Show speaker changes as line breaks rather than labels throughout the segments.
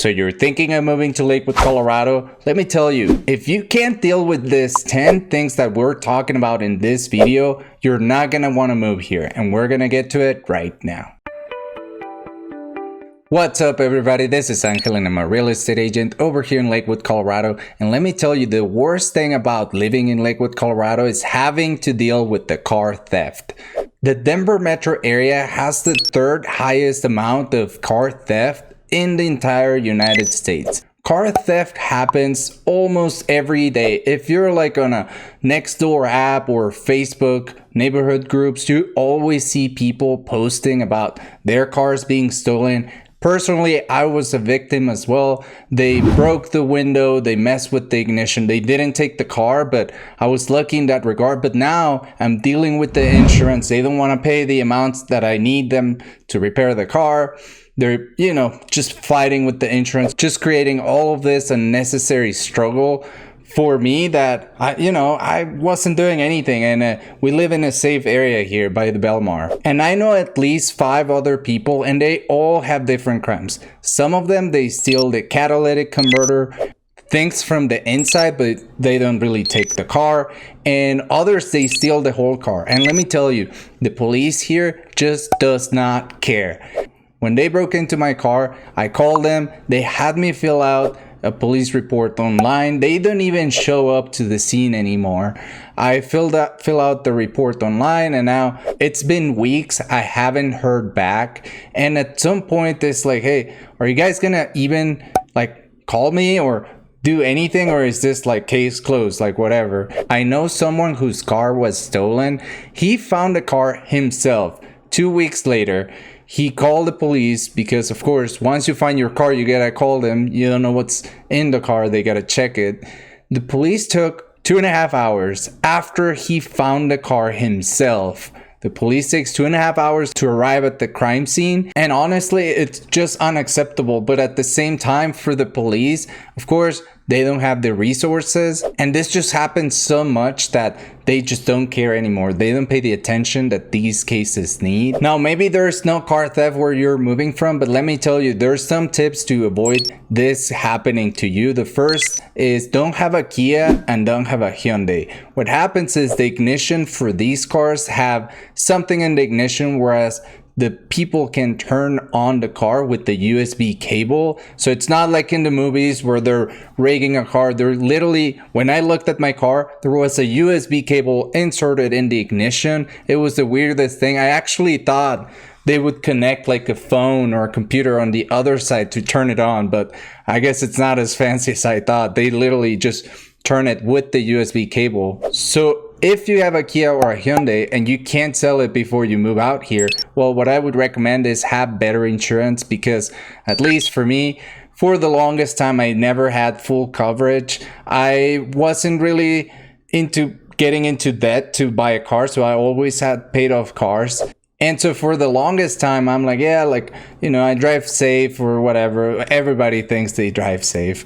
So you're thinking of moving to Lakewood, Colorado? Let me tell you, if you can't deal with this 10 things that we're talking about in this video, you're not gonna wanna move here, and we're gonna get to it right now. What's up everybody, this is Angel and I'm a real estate agent over here in Lakewood, Colorado. And let me tell you, the worst thing about living in Lakewood, Colorado is having to deal with the car theft. The Denver metro area has the third highest amount of car theft in the entire United States. Car theft happens almost every day. If you're like on a Nextdoor app or Facebook neighborhood groups, you always see people posting about their cars being stolen. Personally, I was a victim as well. They broke the window, they messed with the ignition. They didn't take the car, but I was lucky in that regard. But now I'm dealing with the insurance. They don't want to pay the amounts that I need them to repair the car. They're, just fighting with the insurance, just creating all of this unnecessary struggle for me that I wasn't doing anything. And we live in a safe area here by the Belmar. And I know at least 5 other people, and they all have different crimes. Some of them, they steal the catalytic converter, things from the inside, but they don't really take the car. And others, they steal the whole car. And let me tell you, the police here just does not care. When they broke into my car, I called them. They had me fill out a police report online. They don't even show up to the scene anymore. I fill out the report online, and now it's been weeks. I haven't heard back. And at some point, it's like, hey, are you guys gonna even call me or do anything, or is this case closed, whatever? I know someone whose car was stolen. He found the car himself. 2 weeks later, he called the police because, of course, once you find your car, you gotta call them. You don't know what's in the car. They gotta check it. The police took 2.5 hours after he found the car himself. The police takes 2.5 hours to arrive at the crime scene. And honestly, it's just unacceptable. But at the same time, for the police, of course, they don't have the resources. And this just happens so much that they just don't care anymore. They don't pay the attention that these cases need. Now, maybe there's no car theft where you're moving from, but let me tell you, there's some tips to avoid this happening to you. The first is don't have a Kia and don't have a Hyundai. What happens is the ignition for these cars have something in the ignition, whereas the people can turn on the car with the USB cable. So it's not like in the movies where they're rigging a car. They're literally, when I looked at my car, there was a USB cable inserted in the ignition. It was the weirdest thing. I actually thought they would connect a phone or a computer on the other side to turn it on, but I guess it's not as fancy as I thought. They literally just turn it with the USB cable. So if you have a Kia or a Hyundai and you can't sell it before you move out here, well, what I would recommend is have better insurance, because at least for me, for the longest time, I never had full coverage. I wasn't really into getting into debt to buy a car, so I always had paid off cars. And so for the longest time, I'm like, yeah, I drive safe or whatever. Everybody thinks they drive safe.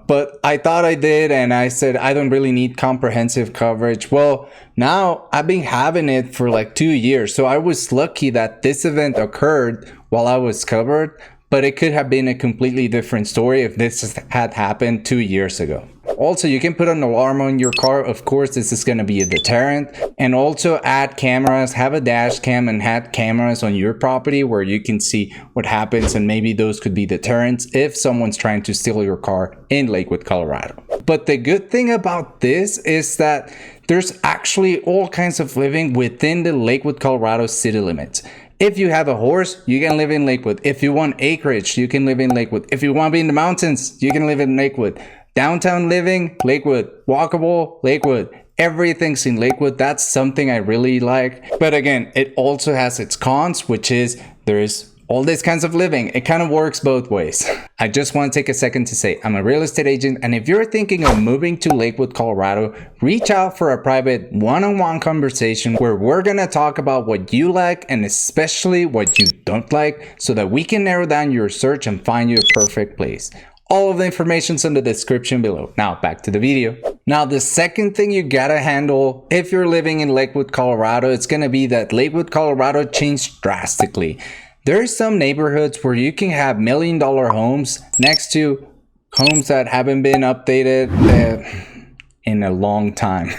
But I thought I did, and I said, I don't really need comprehensive coverage. Well, now I've been having it for 2 years. So I was lucky that this event occurred while I was covered, but it could have been a completely different story if this had happened 2 years ago. Also, you can put an alarm on your car. Of course, this is going to be a deterrent. And also add cameras, have a dash cam and have cameras on your property where you can see what happens, and maybe those could be deterrents if someone's trying to steal your car in Lakewood, Colorado. But the good thing about this is that there's actually all kinds of living within the Lakewood, Colorado city limits. If you have a horse, you can live in Lakewood. If you want acreage, you can live in Lakewood. If you want to be in the mountains, you can live in Lakewood. Downtown living, Lakewood. Walkable, Lakewood. Everything's in Lakewood. That's something I really like. But again, it also has its cons, which is there is all these kinds of living. It kind of works both ways. I just want to take a second to say I'm a real estate agent, and if you're thinking of moving to Lakewood, Colorado, reach out for a private one-on-one conversation where we're gonna talk about what you like and especially what you don't like, so that we can narrow down your search and find you a perfect place. All of the information's in the description below. Now back to the video. Now the second thing you gotta handle if you're living in Lakewood, Colorado, it's gonna be that Lakewood, Colorado changed drastically. There's some neighborhoods where you can have $1 million homes next to homes that haven't been updated in a long time.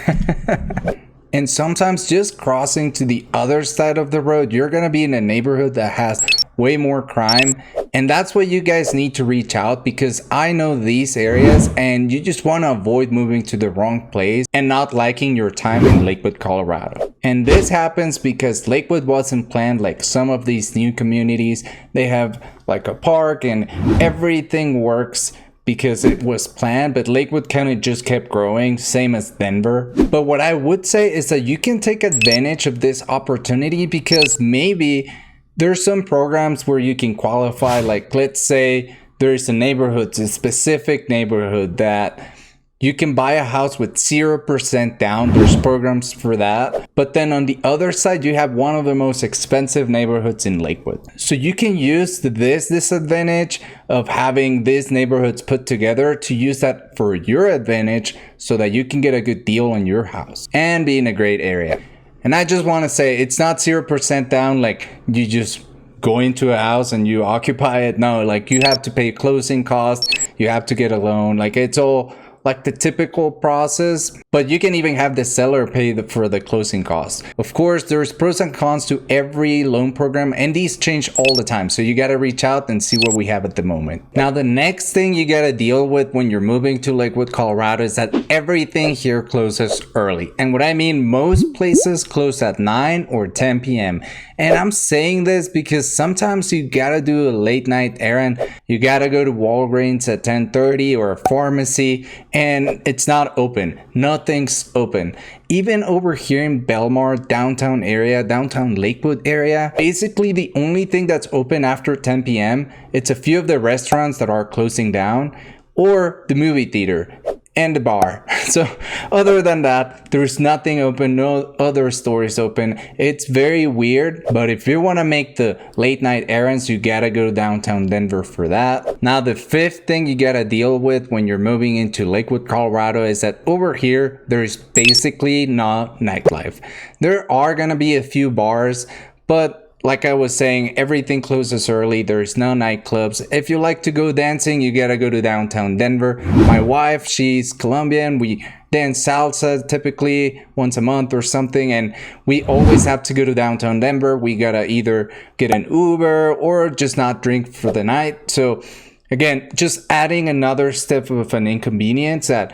And sometimes just crossing to the other side of the road, you're gonna be in a neighborhood that has way more crime. And that's why you guys need to reach out, because I know these areas and you just want to avoid moving to the wrong place and not liking your time in Lakewood, Colorado. And this happens because Lakewood wasn't planned like some of these new communities. They have like a park and everything works because it was planned, but Lakewood kind of just kept growing, same as Denver. But what I would say is that you can take advantage of this opportunity, because maybe there's some programs where you can qualify. Like, let's say there's a neighborhood, a specific neighborhood that you can buy a house with 0% down. There's programs for that. But then on the other side, you have one of the most expensive neighborhoods in Lakewood. So you can use this disadvantage of having these neighborhoods put together to use that for your advantage so that you can get a good deal on your house and be in a great area. And I just want to say, it's not 0% down, like you just go into a house and you occupy it. No, like you have to pay closing costs, you have to get a loan. Like, it's all like the typical process, but you can even have the seller pay for the closing costs. Of course, there's pros and cons to every loan program, and these change all the time. So you got to reach out and see what we have at the moment. Now, the next thing you got to deal with when you're moving to Lakewood, Colorado is that everything here closes early. And what I mean, most places close at 9 or 10 p.m. And I'm saying this because sometimes you gotta do a late night errand. You gotta go to Walgreens at 10:30 or a pharmacy, and it's not open. Nothing's open. Even over here in Belmar, downtown area, downtown Lakewood area, basically the only thing that's open after 10 p.m. it's a few of the restaurants that are closing down, or the movie theater and the bar. So other than that, there's nothing open, no other stores open. It's very weird, but if you want to make the late night errands, you gotta go to downtown Denver for that. Now, the fifth thing you gotta deal with when you're moving into Lakewood, Colorado is that over here, there's basically no nightlife. There are gonna be a few bars, but like I was saying, everything closes early. There's no nightclubs. If you like to go dancing, you gotta go to downtown Denver. My wife, she's Colombian. We dance salsa typically once a month or something, and we always have to go to downtown Denver. We gotta either get an Uber or just not drink for the night. So again, just adding another step of an inconvenience that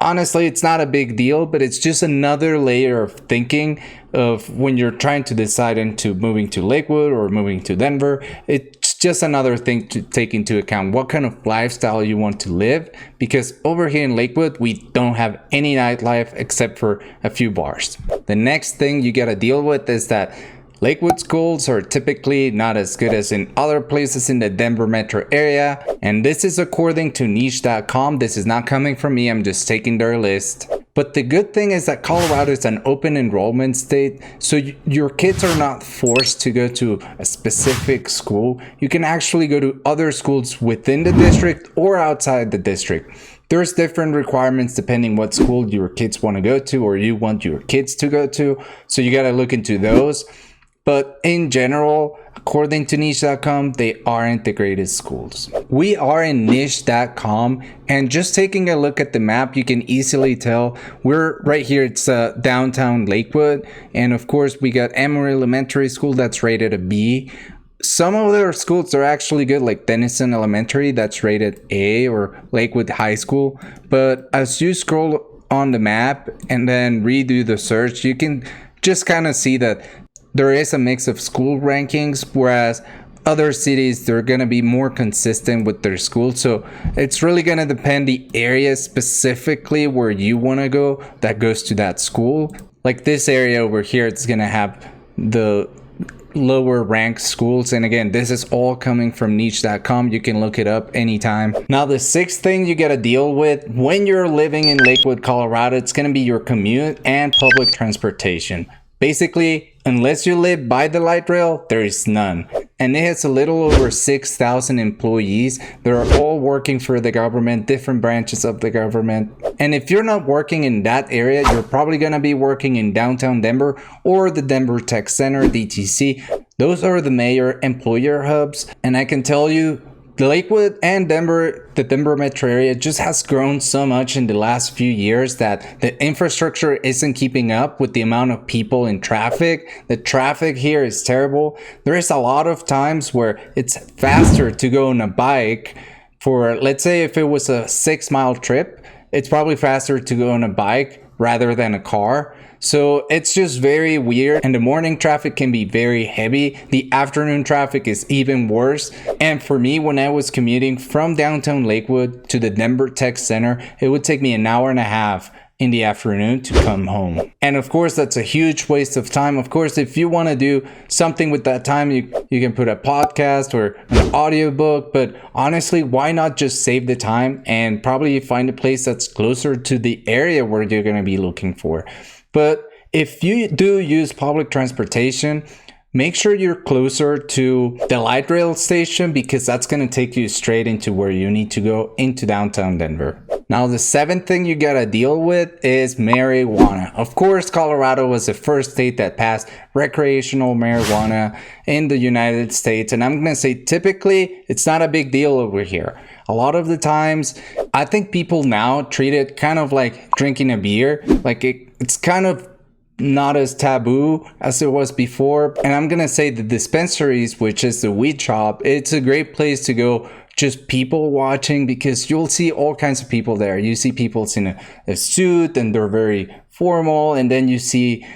honestly, it's not a big deal, but it's just another layer of thinking of when you're trying to decide into moving to Lakewood or moving to Denver. It's just another thing to take into account, what kind of lifestyle you want to live, because over here in Lakewood, we don't have any nightlife except for a few bars. The next thing you gotta deal with is that Lakewood schools are typically not as good as in other places in the Denver metro area. And this is according to niche.com. This is not coming from me, I'm just taking their list. But the good thing is that Colorado is an open enrollment state, so your kids are not forced to go to a specific school. You can actually go to other schools within the district or outside the district. There's different requirements depending what school your kids want to go to or you want your kids to go to. So you got to look into those. But in general, according to niche.com, they aren't the greatest schools. We are in niche.com, and just taking a look at the map, you can easily tell we're right here. It's downtown Lakewood. And of course, we got Emory Elementary School that's rated a B. Some of their schools are actually good, like Denison Elementary, that's rated A, or Lakewood High School. But as you scroll on the map and then redo the search, you can just kind of see that there is a mix of school rankings, whereas other cities, they're going to be more consistent with their schools. So it's really going to depend the area specifically where you want to go that goes to that school. Like this area over here, it's going to have the lower ranked schools. And again, this is all coming from niche.com. You can look it up anytime. Now, the sixth thing you got to deal with when you're living in Lakewood, Colorado, it's going to be your commute and public transportation. Basically, unless you live by the light rail, there is none. And it has a little over 6,000 employees. They're all working for the government, different branches of the government. And if you're not working in that area, you're probably going to be working in downtown Denver or the Denver Tech Center, DTC. Those are the major employer hubs, and I can tell you the Lakewood and Denver, the Denver metro area just has grown so much in the last few years that the infrastructure isn't keeping up with the amount of people in traffic. The traffic here is terrible. There is a lot of times where it's faster to go on a bike for, let's say if it was a 6-mile trip, it's probably faster to go on a bike rather than a car. So it's just very weird, and the morning traffic can be very heavy. The afternoon traffic is even worse. And for me, when I was commuting from downtown Lakewood to the Denver Tech Center, it would take me an hour and a half in the afternoon to come home. And of course, that's a huge waste of time. Of course, if you want to do something with that time, you can put a podcast or an audiobook, but honestly, why not just save the time and probably find a place that's closer to the area where you're going to be looking for. But if you do use public transportation, make sure you're closer to the light rail station, because that's going to take you straight into where you need to go, into downtown Denver. Now, the 7th thing you got to deal with is marijuana. Of course, Colorado was the first state that passed recreational marijuana in the United States. And I'm going to say typically it's not a big deal over here. A lot of the times, I think people now treat it kind of like drinking a beer. Like it's kind of not as taboo as it was before. And I'm gonna say the dispensaries, which is the weed shop, it's a great place to go just people watching, because you'll see all kinds of people there. You see people in a suit and they're very formal, and then you see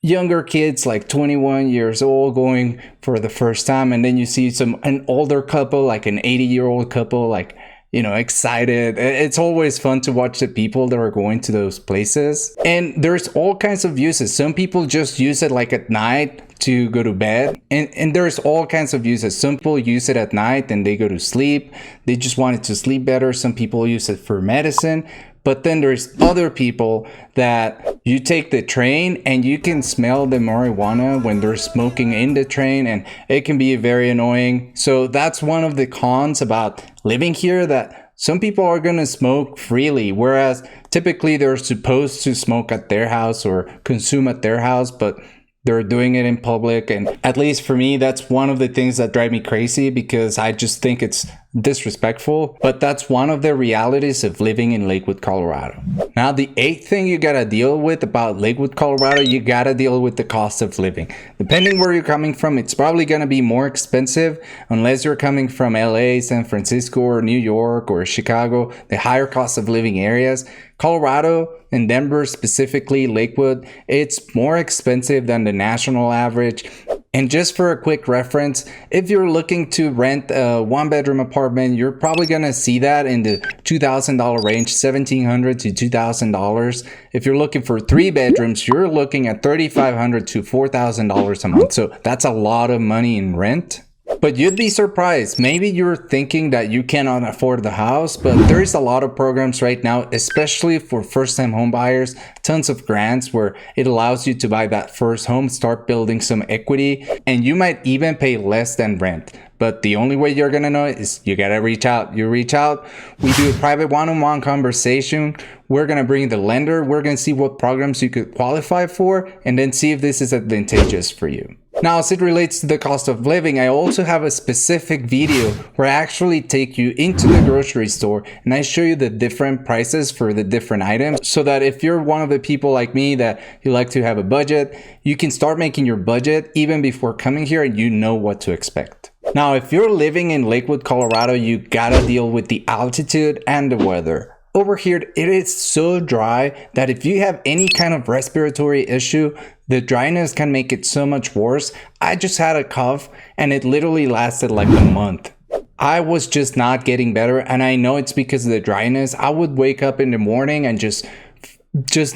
younger kids like 21 years old going for the first time, and then you see an older couple, like an 80-year-old couple, like, you know, excited. It's always fun to watch the people that are going to those places. And there's all kinds of uses. Some people just use it like at night to go to bed, and there's all kinds of uses. Some people use it at night and they go to sleep. They just wanted to sleep better. Some people use it for medicine. But then there's other people that you take the train and you can smell the marijuana when they're smoking in the train, and it can be very annoying. So that's one of the cons about living here, that some people are going to smoke freely, whereas typically they're supposed to smoke at their house or consume at their house, but they're doing it in public. And at least for me, that's one of the things that drive me crazy, because I just think it's disrespectful. But that's one of the realities of living in Lakewood, Colorado. Now, the 8th thing you gotta deal with about Lakewood, Colorado, you gotta deal with the cost of living. Depending where you're coming from, it's probably gonna be more expensive, unless you're coming from LA, San Francisco, or New York, or Chicago, the higher cost of living areas. Colorado and Denver, specifically Lakewood, it's more expensive than the national average. And just for a quick reference, if you're looking to rent a 1-bedroom apartment, you're probably gonna see that in the $2,000 range, $1,700 to $2,000. If you're looking for 3 bedrooms, you're looking at $3,500 to $4,000 a month. So that's a lot of money in rent. But you'd be surprised. Maybe you're thinking that you cannot afford the house, but there's a lot of programs right now, especially for first-time home buyers, tons of grants where it allows you to buy that first home, start building some equity, and you might even pay less than rent. But the only way you're gonna know is you gotta reach out. You reach out, we do a private one-on-one conversation. We're gonna bring the lender, we're gonna see what programs you could qualify for, and then see if this is advantageous for you. Now, as it relates to the cost of living, I also have a specific video where I actually take you into the grocery store and I show you the different prices for the different items, so that if you're one of the people like me that you like to have a budget, you can start making your budget even before coming here and you know what to expect. Now, if you're living in Lakewood, Colorado, you gotta deal with the altitude and the weather. Over here, it is so dry that if you have any kind of respiratory issue, the dryness can make it so much worse. I just had a cough and it literally lasted like a month. I was just not getting better, and I know it's because of the dryness. I would wake up in the morning and just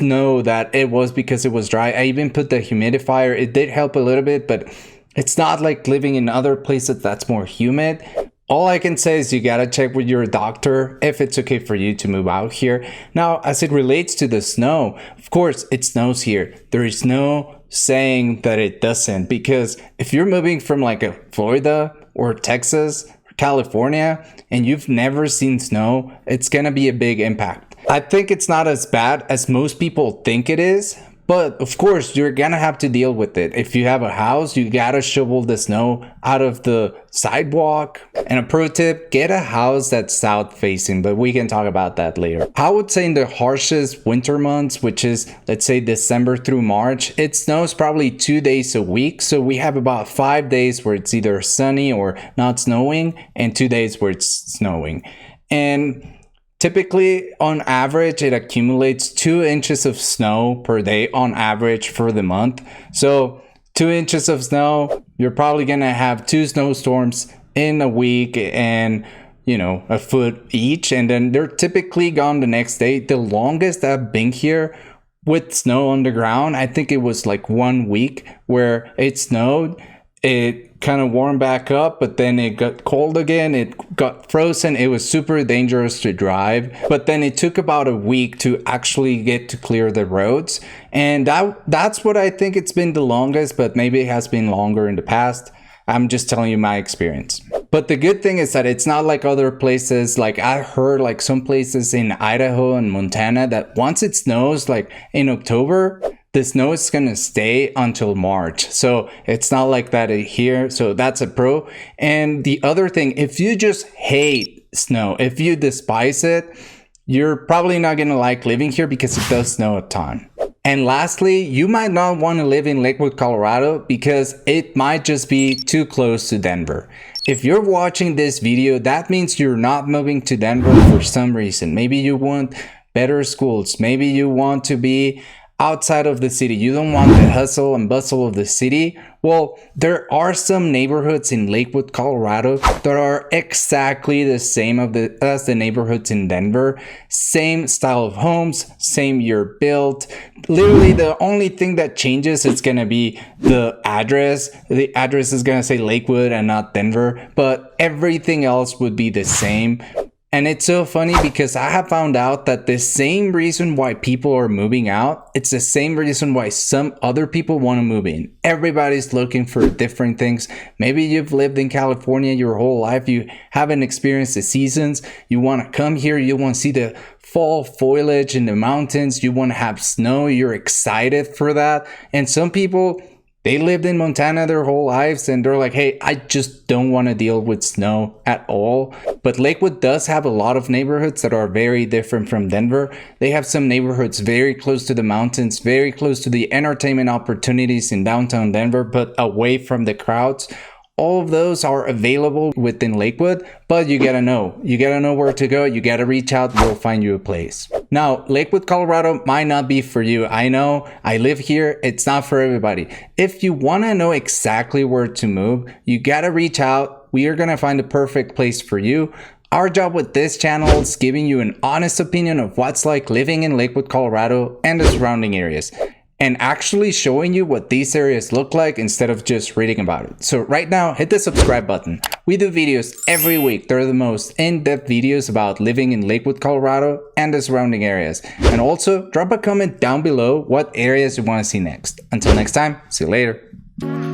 know that it was because it was dry. I even put the humidifier. It did help a little bit, but it's not like living in other places that's more humid. All I can say is you gotta check with your doctor if it's okay for you to move out here. Now, as it relates to the snow, of course, it snows here. There is no saying that it doesn't, because if you're moving from like a Florida or Texas, or California, and you've never seen snow, it's gonna be a big impact. I think it's not as bad as most people think it is, But of course, you're gonna have to deal with it. If you have a house, you gotta shovel the snow out of the sidewalk. And a pro tip, get a house that's south facing, but we can talk about that later. I would say in the harshest winter months, which is, let's say, December through March, it snows probably 2 days a week. So we have about 5 days where it's either sunny or not snowing, and 2 days where it's snowing. And typically, on average, it accumulates 2 inches of snow per day on average for the month. So 2 inches of snow, you're probably gonna have 2 snowstorms in a week, and a foot each, and then they're typically gone the next day. The longest I've been here with snow on the ground, I think it was like 1 week where it snowed. It kind of warmed back up, but then it got cold again. It got frozen. It was super dangerous to drive. But then it took about a week to actually get to clear the roads. And that's what I think it's been the longest, but maybe it has been longer in the past. I'm just telling you my experience. But the good thing is that it's not like other places. Like I heard like some places in Idaho and Montana that once it snows like in October, the snow is gonna stay until March. So it's not like that here. So that's a pro. And the other thing, if you just hate snow, if you despise it, you're probably not gonna like living here because it does snow a ton. And lastly, you might not want to live in Lakewood, Colorado because it might just be too close to Denver. If you're watching this video, that means you're not moving to Denver for some reason. Maybe you want better schools. Maybe you want to be outside of the city. You don't want the hustle and bustle of the city. Well, there are some neighborhoods in Lakewood, Colorado that are exactly the same as the neighborhoods in Denver. Same style of homes, same year built. Literally the only thing that changes is gonna be the address. The address is gonna say Lakewood and not Denver, but everything else would be the same. And it's so funny because I have found out that the same reason why people are moving out, it's the same reason why some other people want to move in. Everybody's looking for different things. Maybe you've lived in California your whole life. You haven't experienced the seasons. You want to come here. You want to see the fall foliage in the mountains. You want to have snow. You're excited for that. And some people, they lived in Montana their whole lives and they're like, hey, I just don't want to deal with snow at all. But Lakewood does have a lot of neighborhoods that are very different from Denver. They have some neighborhoods very close to the mountains, very close to the entertainment opportunities in downtown Denver, but away from the crowds. All of those are available within Lakewood, but you gotta know. You gotta know where to go. You gotta reach out. We'll find you a place. Now, Lakewood, Colorado might not be for you. I know. I live here. It's not for everybody. If you wanna know exactly where to move, you gotta reach out. We are gonna find the perfect place for you. Our job with this channel is giving you an honest opinion of what's like living in Lakewood, Colorado and the surrounding areas, and actually showing you what these areas look like instead of just reading about it. So right now, hit the subscribe button. We do videos every week. They're the most in-depth videos about living in Lakewood, Colorado and the surrounding areas. And also, drop a comment down below what areas you want to see next. Until next time, see you later.